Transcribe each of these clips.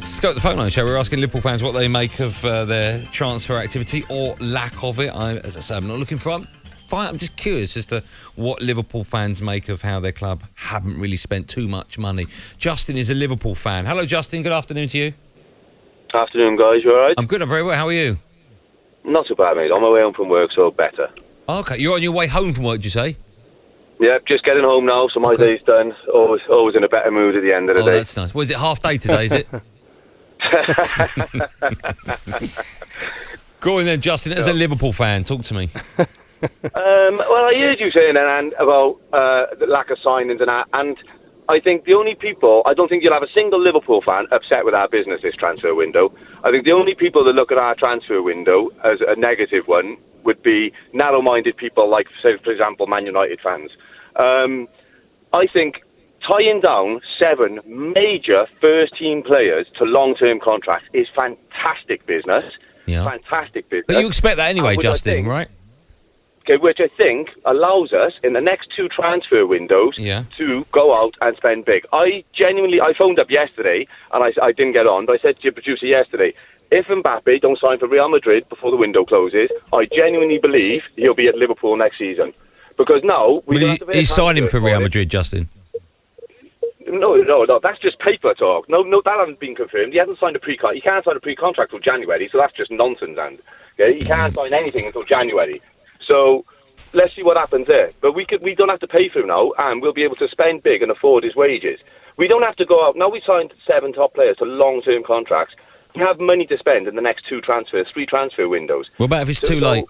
Let's go to the phone line, shall we? We're asking Liverpool fans what they make of their transfer activity or lack of it. As I say, I'm not looking for... I'm just curious as to what Liverpool fans make of how their club haven't really spent too much money. Justin is a Liverpool fan. Hello, Justin. Good afternoon to you. Afternoon, guys. You all right? I'm good. I'm very well. How are you? Not too bad, mate. On my way home from work, so better. Okay. You're on your way home from work, did you say? Yeah, just getting home now, so my day's done. Always in a better mood at the end of the day. Oh, that's nice. Well, is it half day today, is it? Go on then, Justin. As a Liverpool fan, talk to me. Well, I heard you saying about the lack of signings and that, and I think the only people... I don't think you'll have a single Liverpool fan upset with our business this transfer window. I think the only people that look at our transfer window as a negative one would be narrow-minded people like, say, for example, Man United fans. I think tying down 7 major first-team players to long-term contracts is fantastic business. Yeah. Fantastic business. But you expect that anyway, Justin, right? Okay, which I think allows us in the next 2 transfer windows to go out and spend big. I phoned up yesterday and I didn't get on, but I said to your producer yesterday, if Mbappe don't sign for Real Madrid before the window closes, I genuinely believe he'll be at Liverpool next season. Because now... He's signing for Real Madrid, Justin. No, that's just paper talk. No, that hasn't been confirmed. He hasn't signed a pre-contract. He can't sign a pre-contract till January, so that's just nonsense. And he can't sign anything until January. So let's see what happens there. But we don't have to pay for him now, and we'll be able to spend big and afford his wages. We don't have to go out. Now we signed 7 top players to long-term contracts. We have money to spend in the next 3 transfer windows. What about if it's too late?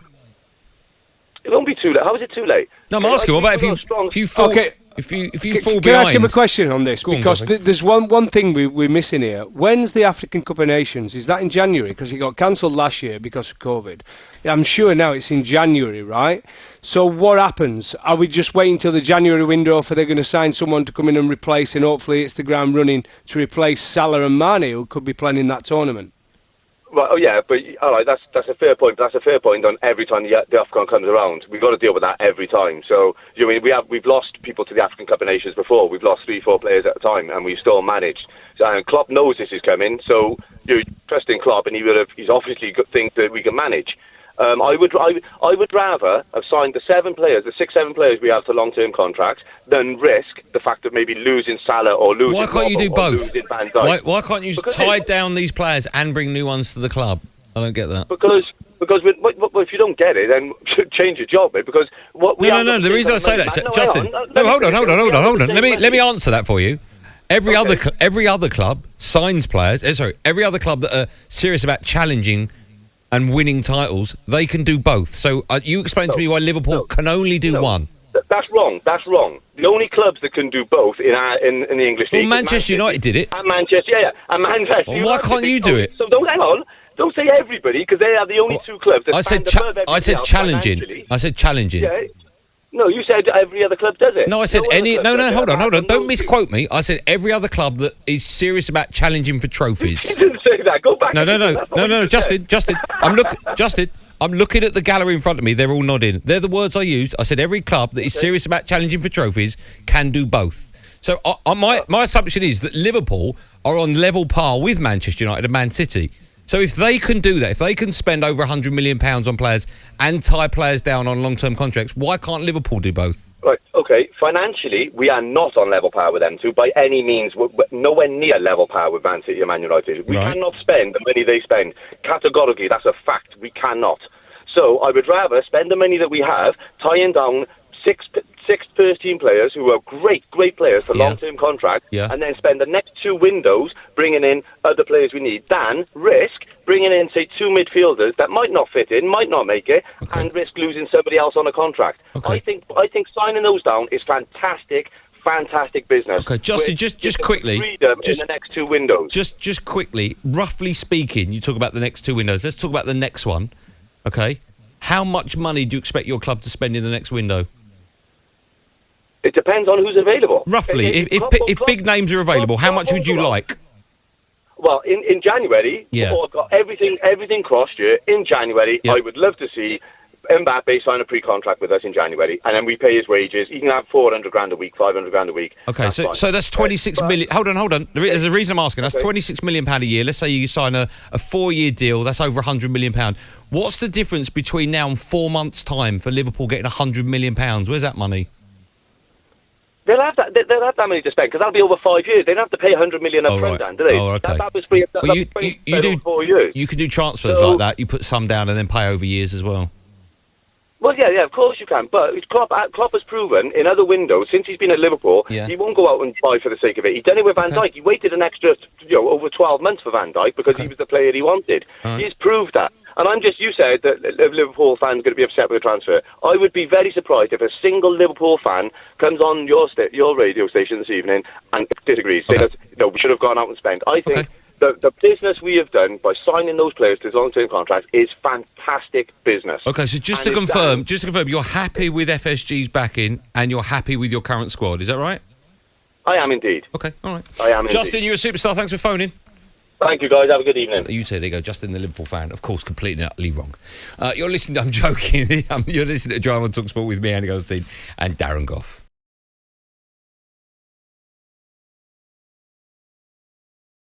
It won't be too late. How is it too late? No, I'm asking. What about if you fall? Okay. If you fall behind? Can I ask him a question on this? Go on, because there's one thing we're missing here. When's the African Cup of Nations? Is that in January? Because it got cancelled last year because of COVID. I'm sure now it's in January, right? So what happens? Are we just waiting till the January window for they're going to sign someone to come in and replace, and hopefully it's the ground running to replace Salah and Mane, who could be playing in that tournament? Well, oh yeah, but all right, that's a fair point. That's a fair point on every time the AFCON comes around. We've got to deal with that every time. So we've lost people to the African Cup of Nations before. We've lost 3-4 players at a time, and we've still managed. And Klopp knows this is coming, so you trust in Klopp, and he's obviously think that we can manage. I would rather have signed the 7 players, the 6-7 players we have to long-term contracts, than risk the fact of maybe losing Salah or losing. Why can't you do both? Why can't you because tie down these players and bring new ones to the club? I don't get that. Because if you don't get it, then change your job, mate. Because No. The reason I say that, Justin. Hold on. Let me answer that for you. Every other club signs players. Every other club that are serious about challenging and winning titles, they can do both. So you explain to me why Liverpool can only do one. That's wrong. The only clubs that can do both in the English league. Well, Manchester United did it. And Manchester, and Manchester. Well, why can't you do it? So hang on. Don't say everybody, because they are the only 2 clubs that stand above everybody else. I said challenging. I said challenging. Yeah. No, you said every other club does it. No, I said any... No, hold on. Don't misquote me. I said every other club that is serious about challenging for trophies. You didn't say that. Go back. No, Justin. I'm looking at the gallery in front of me. They're all nodding. They're the words I used. I said every club that is serious about challenging for trophies can do both. So my assumption is that Liverpool are on level par with Manchester United and Man City. So if they can do that, if they can spend over £100 million on players and tie players down on long-term contracts, why can't Liverpool do both? Right, okay. Financially, we are not on level par with them two by any means. We're nowhere near level par with Man City and Man United. We cannot spend the money they spend. Categorically, that's a fact. We cannot. So I would rather spend the money that we have tying down six first-team players who are great players for long-term contracts, and then spend the next 2 windows bringing in other players we need, than risk bringing in, say, 2 midfielders that might not fit in, might not make it, and risk losing somebody else on a contract. I think signing those down is fantastic business. Okay, Justin, just quickly, freedom in the next 2 windows. Just quickly, roughly speaking, you talk about the next 2 windows. Let's talk about the next one. Okay, how much money do you expect your club to spend in the next window? It depends on who's available. Roughly, if big names are available, how much would you like? Well, in January, I've got everything crossed here. In January, I would love to see Mbappe sign a pre-contract with us in January, and then we pay his wages. He can have 400 grand a week, 500 grand a week. Okay, so that's 26 million. Hold on. There's a reason I'm asking. That's 26 million pound a year. Let's say you sign a 4-year deal. That's over 100 million pound. What's the difference between now and 4 months' time for Liverpool getting 100 million pounds? Where's that money? They'll have that money to spend because that'll be over 5 years. They don't have to pay 100 million up front, Dan, do they? Oh, okay. That was free. Well, you do 4 years. You can do transfers like that. You put some down and then pay over years as well. Well, yeah, of course you can. But Klopp has proven in other windows since he's been at Liverpool, he won't go out and buy for the sake of it. He's done it with Van Dijk. He waited an extra, over 12 months for Van Dijk because he was the player he wanted. Right. He's proved that. And you said that Liverpool fans are going to be upset with the transfer. I would be very surprised if a single Liverpool fan comes on your radio station this evening and disagrees, saying that we should have gone out and spent. I think the business we have done by signing those players to long-term contracts is fantastic business. Okay, so just to confirm, you're happy with FSG's backing and you're happy with your current squad, is that right? I am indeed. Okay, all right. I am indeed. Justin, you're a superstar. Thanks for phoning. Thank you, guys. Have a good evening. You too. There you go. Justin, the Liverpool fan. Of course, completely and utterly wrong. You're listening to, I'm joking. You're listening to Drive on talkSPORT with me, Andy Goldstein, and Darren Gough.